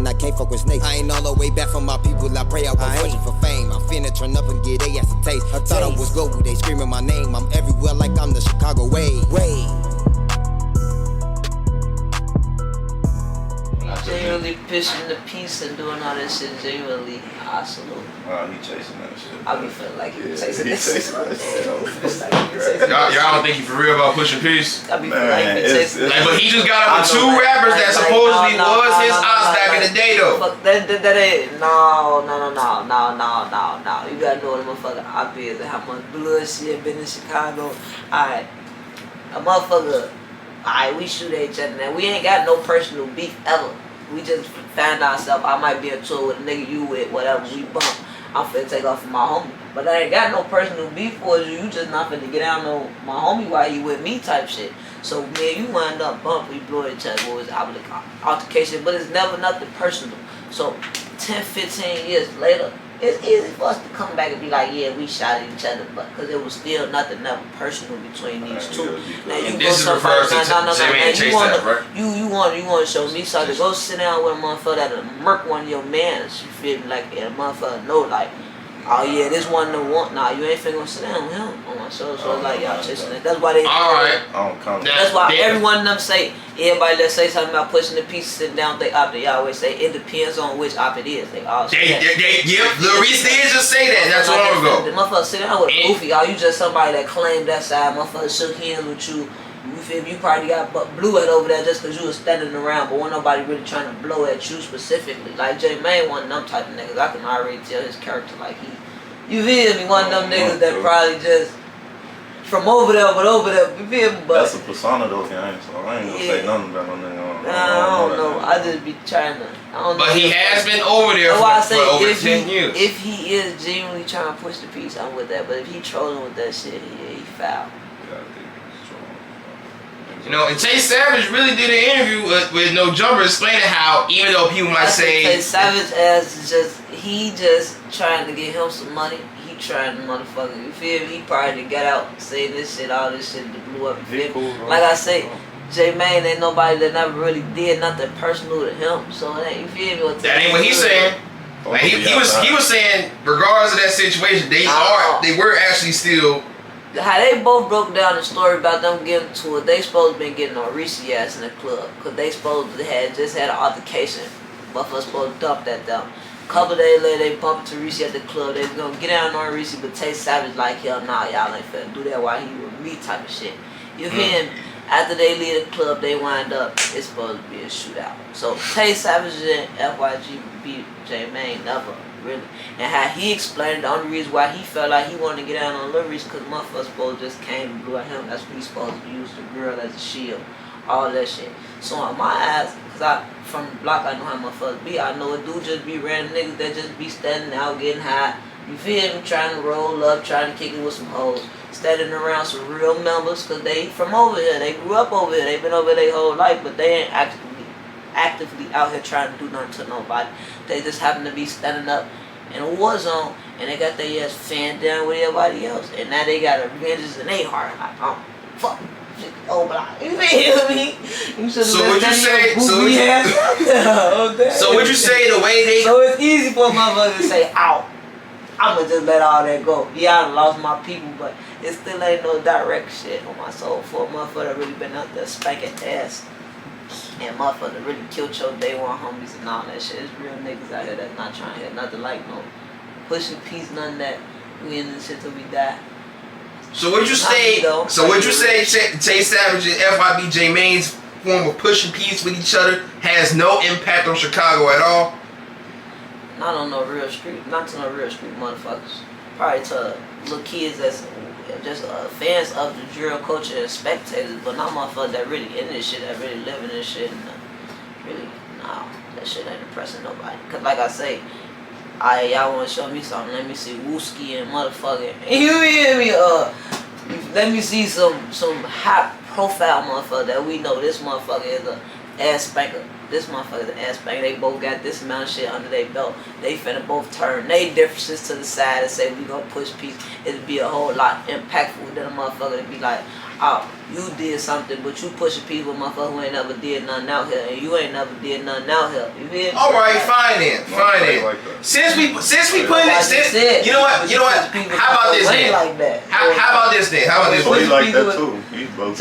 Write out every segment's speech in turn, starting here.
I can't fuck with snakes. I ain't all the way back from my people, I pray I won't fortune for fame. I'm finna turn up and get they ass a taste. I thought I was global, they screaming my name. I'm everywhere like I'm the Chicago way. Genuinely pitching the piece and doing all that shit, genuinely, I salute. He chasing that shit. I be feeling like he chasing that shit. Y'all don't think he for real about pushing peace? I be feeling like he chasing that. But he just got up with two rappers that supposedly was his odds back in the day though. Fuck, that ain't, no. You gotta know what a motherfucker op is and how much bullshit been in Chicago. Alright, a motherfucker, alright, we shoot at each other now. We ain't got no personal beef ever. We just found ourselves, I might be in tour with a nigga you with, whatever, we bump. I'm finna take off with my homie. But I ain't got no personal beef for you. You just not finna get down on my homie while you with me type shit. So me and you wind up bump, we blow each other, what was altercation, but it's never nothing personal. So 10, 15 years later, it's easy for us to come back and be like, yeah, we shot at each other, but because it was still nothing personal between these two. Now you this is refers to Chase that, right? You want to show me something. Go sit down with a motherfucker that'll murk one of your mans. You feel me? Like, and a motherfucker know, like, oh yeah, this one the one. Nah, you ain't finna go sit down with him on my show. So like y'all chasing that. That's why they. Alright. That's why every one of them say, everybody that say something about pushing the piece, sitting down, they opt. They always say it depends on which op it is. They all say that. Yep, Lil Reese did just say that. That's what I'm gonna go. The motherfucker sit down with a goofy. Are you just somebody that claimed that side? Motherfucker shook hands with you. You feel me? You probably got blew it over there just because you was standing around, but wasn't nobody really trying to blow at you specifically. Like J Mane, one of them type of niggas. I can already tell his character like he. You feel me? One of them niggas that probably just from over there, but over there. You feel me? But that's a persona though, gang. So I ain't gonna say nothing about no nigga. I don't know. I just be trying to. I don't know. But he has been over there for over 10 years. If he is genuinely trying to push the piece, I'm with that. But if he trolling with that shit, he foul. You know, and Chase Savage really did an interview with No Jumper explaining how, even though people might say Chase Savage as he just trying to get him some money. He trying to motherfucker. You feel me? He probably got out, say this shit, all this shit that blew up. Like I say, J Mane ain't nobody that never really did nothing personal to him. So it ain't, you feel me? That ain't what he's saying. Like he was saying, regardless of that situation, they were actually still. How they both broke down the story about them getting to it, they supposed to been getting on Reese ass in the club. Because they supposed to just had an altercation. Motherfuckers supposed to dump that down. Couple days later, they bumped to Reese at the club. They was going to get down on Reese, but Tay Savage like, hell nah, y'all ain't finna do that while he with me type of shit. You feel me? After they leave the club, they wind up, it's supposed to be a shootout. So Tay Savage and FYG beat J Mane never. Really. And how he explained the only reason why he felt like he wanted to get out on Lil Reese because motherfuckers supposed just came and blew at him. That's what he's supposed to use the girl as a shield. All that shit. So on my ass, because I from the block I know how motherfuckers be. I know it do just be random niggas that just be standing out getting high. You feel me? Trying to roll up, trying to kick it with some hoes. Standing around some real members because they from over here. They grew up over here. They been over here their whole life, but they ain't actively out here trying to do nothing to nobody. They just happen to be standing up in a war zone and they got their ass fanned down with everybody else. And now they got a vengeance in their heart. Like, oh, fuck. Oh, but you feel me? So what you say? So what you say? The way they. So it's easy for a motherfucker to say, "Ow, I'ma just let all that go." Yeah, I done lost my people, but it still ain't no direct shit on my soul for a motherfucker that really been out there spanking ass. And motherfucker really killed your day one homies and all that shit. It's real niggas out here that's not trying to hit nothing like no pushing peace, none of that. We in this shit till we die. So what you say? So what you say? Tay Savage and FYB J Mane's form of pushing peace with each other has no impact on Chicago at all. Not on no real street. Not to no real street motherfuckers. Probably to little kids that's just fans of the drill culture and spectators, but not motherfuckers that really in this shit, that really live in this shit. And really, nah, that shit ain't impressing nobody. Cause like I say, y'all wanna show me something? Let me see Wooski and motherfucking. You hear me? Let me see some high profile motherfucker that we know. This motherfucker is a ass spanker. This motherfucker's an ass spanker. They both got this amount of shit under their belt. They finna both turn they differences to the side and say we gonna push peace. It'd be a whole lot impactful than a motherfucker to be like, oh, you did something, but you pushing people, motherfucker, who ain't never did nothing out here, and you ain't never did nothing out here. You feel me? All right, fine then. Since we put it, you know what? How about this then? How about this then? So he like that too. He's both.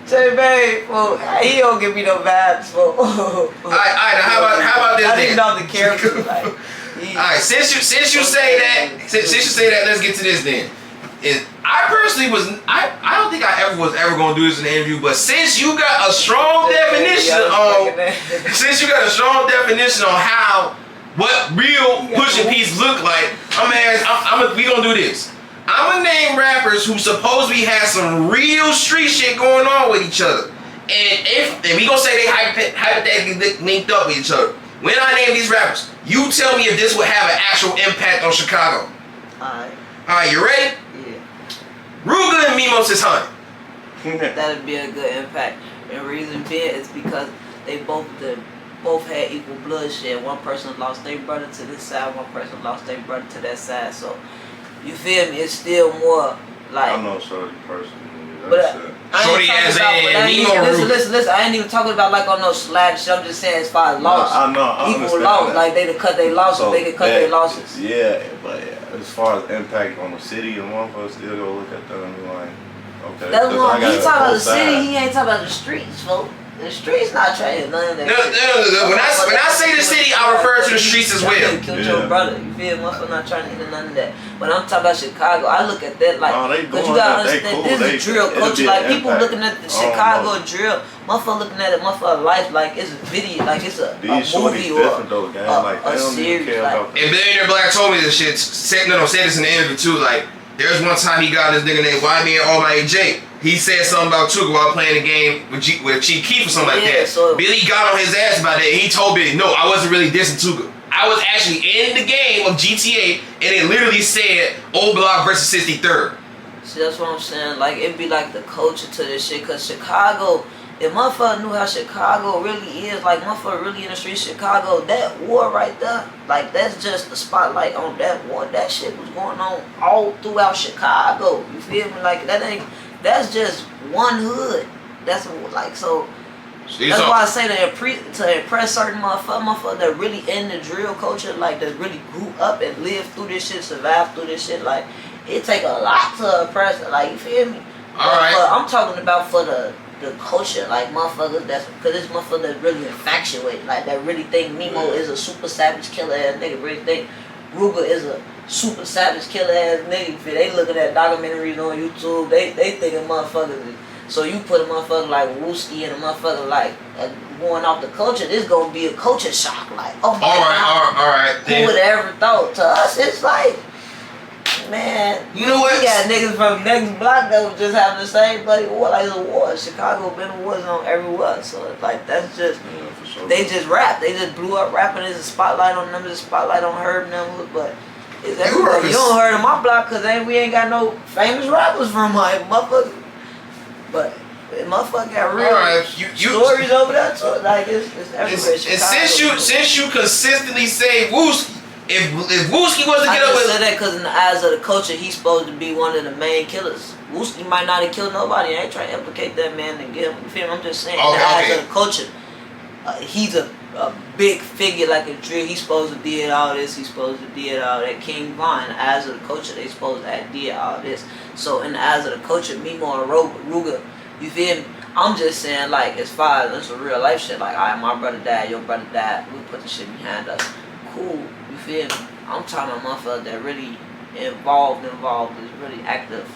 Jay Bay, well, he don't give me no vibes, bro. Alright, how about this then? I didn't know the character. Like, alright, since you say that, let's get to this then. I personally I don't think I was ever gonna do this in the interview, but since you got a strong definition on what real pushing pieces look like, we gonna do this. I'm gonna name rappers who supposedly have some real street shit going on with each other, and we gonna say they hypothetically linked up with each other. When I name these rappers, you tell me if this would have an actual impact on Chicago. Alright, you ready? Yeah. Ruger and Mimos is hunting. That'd be a good impact. And the reason being is because they both had equal bloodshed. One person lost their brother to this side, one person lost their brother to that side. So, you feel me? It's still more like. I know Shorty personally. Shorty as in Nemo. Listen. I ain't even talking about like on no slab shit. I'm just saying as far as loss. I know. Equal loss. Like they cut their losses. So they can cut their losses. Yeah, but as far as impact on the city, and one folks still go look at them and be like, okay. That's one. He talking about the city. He ain't talking about the streets, folks. The streets not trying none of that. No. When I say the city, I refer to the streets as well. You killed your brother. You feel me? Motherfucker not trying to hit none of that. When I'm talking about Chicago, I look at that like, because you gotta understand, this is drill culture. Like people looking at the Chicago drill, motherfucker looking at it, motherfucker life like it's a video, like it's a movie or a series. And Billionaire Black told me this shit. Said this in the interview too. Like there's one time he got this nigga named YB and Almighty J. He said something about Tuga while playing the game with Chief Keef or something like that. So Billy got on his ass about that. He told Billy, no, I wasn't really dissing Tuga. I was actually in the game of GTA, and it literally said Old Block versus 63rd. See, that's what I'm saying. Like, it'd be like the culture to this shit. Because Chicago, if motherfucker knew how Chicago really is, like, motherfucker really in the streets of Chicago, that war right there, like, that's just the spotlight on that war. That shit was going on all throughout Chicago. You feel me? Like, that's just one hood. That's like, so that's why I say to impress certain motherfuckers that really in the drill culture, like that really grew up and lived through this shit, survived through this shit. Like it take a lot to impress. Like you feel me? Alright. I'm talking about for the culture, like motherfuckers because this motherfucker that really infatuated, like that really think Nemo is a super savage killer ass nigga, really think Ruger is a super savage killer ass nigga. They looking at documentaries on YouTube, they thinking motherfuckers. So you put a motherfucker like Wooski and a motherfucker like going off the culture, this gonna be a culture shock. Like, oh my God. All right. Who would have ever thought? To us, it's like, man, you know what? We got niggas from next block that was just having the same bloody war, like the war. Chicago been a war zone everywhere. So it's like that's just they just rap. They just blew up rapping. There's a spotlight on them. There's a spotlight on Herb and them, but. It's everywhere. You don't heard of my block because we ain't got no famous rappers from my motherfucker. But motherfucker got real stories over there too. Like it's everywhere. And since you consistently say Wooski, if Wooski was to get up with, I said that because in the eyes of the culture, he's supposed to be one of the main killers. Wooski might not have killed nobody. I ain't trying to implicate that man and get him. You feel me? I'm just saying in the eyes of the culture, he's a big figure like a drill. He's supposed to did all this. He's supposed to did all that. King Von, in the eyes of the culture, they supposed to have did all this. So in the eyes of the culture, Mimo and Ruger, you feel me? I'm just saying like as far as this real life shit, like alright, my brother died, your brother died, we put the shit behind us. Cool, you feel me? I'm talking about motherfuckers that really involved, is really active.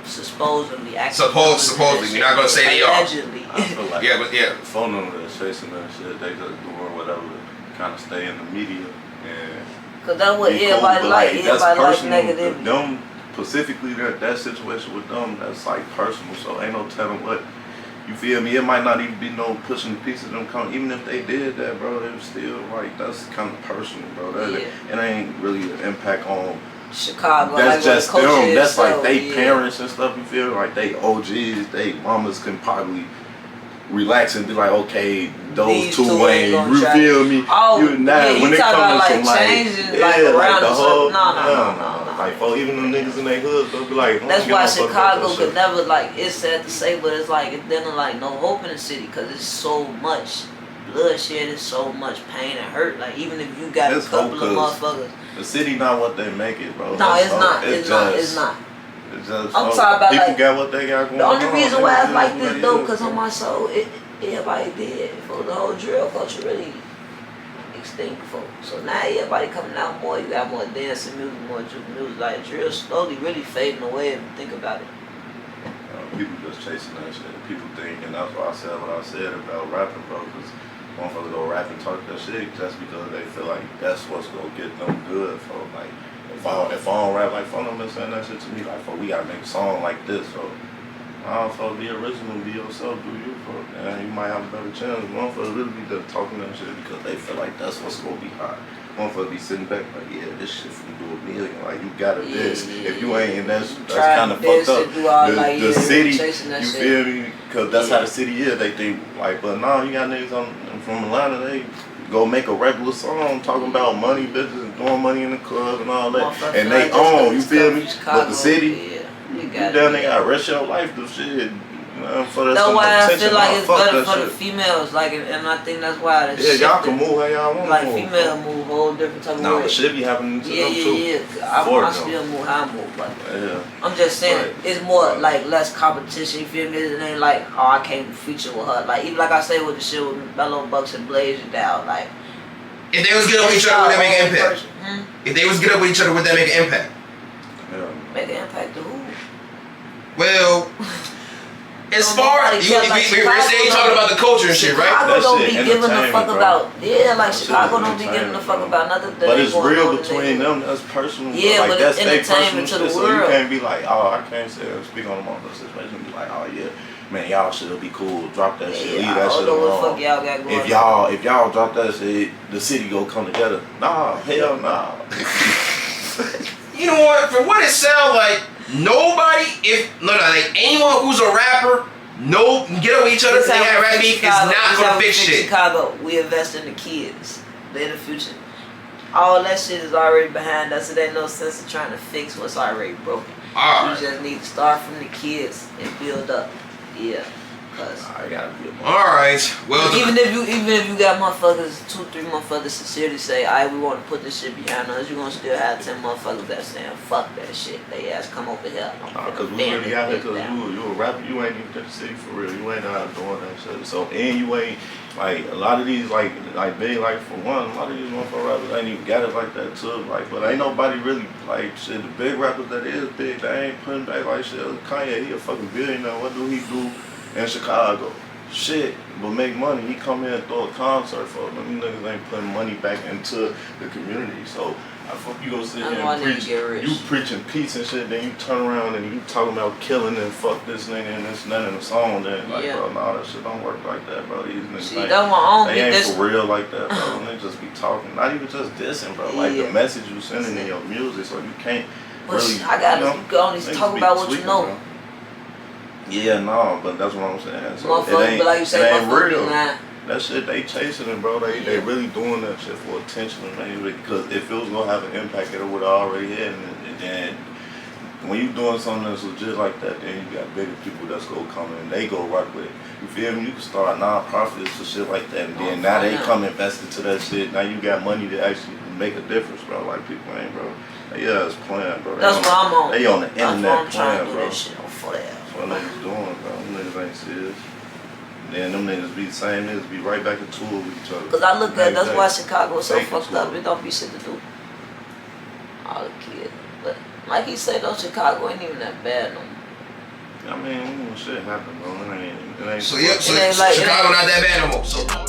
Supposedly active. Supposedly, you're not gonna say they are. Allegedly. I feel like yeah. The phone number that's chasing that shit, they just doing whatever to kind of stay in the media and. Cause that's what everybody like. Everybody like negativity. Them specifically, that situation with them, that's like personal. So ain't no telling what. You feel me? It might not even be no pushing the pieces of them coming. Even if they did that, bro, it was still like that's kind of personal, bro. It ain't really an impact on. Chicago, that's like just them. That's like they yeah. parents and stuff. You feel like they OGs, they mamas can probably relax and be like, okay, those two ain't. You feel me? Oh, when it comes about, to like changing, like around the whole, no. Like, for even them niggas in their hoods, they'll be like, that's why Chicago that could shit. never, like, it's sad to say, but it's like, it's then like no hope in the city because it's so much bloodshed, it's so much pain and hurt. Like, even if you got It's a couple of hope, 'cause motherfuckers. The city not what they make it, bro. No, That's it's all. not. It's not. just- It's not. It's just I'm so talking about, people like, got what they got going The on. only reason why it's like this, though, because I'm on my soul, everybody did. For the whole drill culture really extinct, folks. So now everybody coming out more. You got more dancing music, more juke music. Like, drill slowly really fading away if you think about it. People just chasing that shit. People think, and that's why I said what I said about rapping, bro. Because motherfuckers go rap and talk that shit just because they feel like that's what's gonna get them good. For like, if I don't rap like fun, I'm saying that shit to me like, for we gotta make a song like this. So I don't fuck, be original, be yourself, do you, bro. And you might have a better chance. Motherfuckers really be just talking that shit because they feel like that's what's gonna be hot. Motherfuckers be sitting back like, yeah, this shit finna do $1 million. Like, you gotta this. If you ain't in that's kind of fucked up. The city, you feel me? Because that's how the city is. They think like, but no, you got niggas from Atlanta. They go make a regular song talking about money, bitches, and throwing money in the club and all that, and they own. You feel me? But the city, you down there gotta rest your life to shit. For that's why I feel like it's better for the females, like, and I think that's why the y'all can move how y'all want. Like, female move whole different type of way. No, it should be happening to them too. I still move how I move, but I'm just saying it's more like less competition. You feel me? It ain't like, oh, I can't feature with her. Like, even like I say with the shit with Mellow Bucks and Blaze down, like. If they was good with each other, would that make an impact? If they was good with each other, would that make an impact? Make an impact to who? Well, as far as we're talking about the culture and shit, right? Chicago don't be giving a fuck about. Yeah, like Chicago don't be giving a fuck about nothing. But it's real between them. That's personal. Yeah, like, but that's it's entertainment to the world. So you can't be like, oh, I can't say speak on the motherfucker situation. Be like, oh yeah, man, y'all should be cool. Drop that shit. Leave that shit alone. Fuck y'all got going if y'all drop that shit, the city go come together. Nah, hell nah. You know what? For what it sounds like, nobody, like anyone who's a rapper, get over each other if they have rap beef is not gonna fix shit. Chicago, we invest in the kids. They're the future. All that shit is already behind us. It ain't no sense of trying to fix what's already broken. You just need to start from the kids and build up. Yeah. I gotta be alright. Well, even if you got motherfuckers, 2-3 motherfuckers sincerely say, alright, we want to put this shit behind us, you gonna still have 10 motherfuckers that saying, fuck that shit. They ass come over here. Because we really got here because you a rapper, you ain't even in the city for real. You ain't out doing that shit. So, and you ain't, like, a lot of these, like big, like, for one, a lot of these motherfucker rappers ain't even got it like that too. Like, but ain't nobody really, like, shit, the big rappers that is big, they ain't putting back like shit. Kanye, he a fucking billionaire. What do he do in Chicago? Shit, but make money. He come here and throw a concert for them. Them niggas ain't putting money back into the community. So I fuck you gonna sit here and preach. You preaching peace and shit, then you turn around and you talking about killing and fuck this nigga and this and that in the song. Then like, bro, nah, that shit don't work like that, bro. These niggas they ain't for real like that, bro. They just be talking, not even just dissing, bro. Like the message you sending in your music, so you can't really. You can only talk about what you know. Bro. Yeah, no, but that's what I'm saying. So like you say, it ain't real. That shit, they chasing it, bro. They really doing that shit for attention, man. Because if it was gonna have an impact, it would have already had. And then when you doing something that's legit like that, then you got bigger people that's gonna come in and they go rock with it. You feel me? You can start non-profits for shit like that, and then now they come invest into that shit. Now you got money to actually make a difference, bro. Like people ain't, bro. Yeah, it's playing, bro. That's what I'm on. They on the internet playing, bro. That's what niggas doing, bro. Them niggas ain't serious. Then them niggas be the same niggas be right back in tour with each other. Cause I look at that's why Chicago is so fucked up. It don't be shit to do. All the kids, but like he said though, Chicago ain't even that bad no more. I mean, shit happen, bro. It ain't so Chicago not that bad no more. So.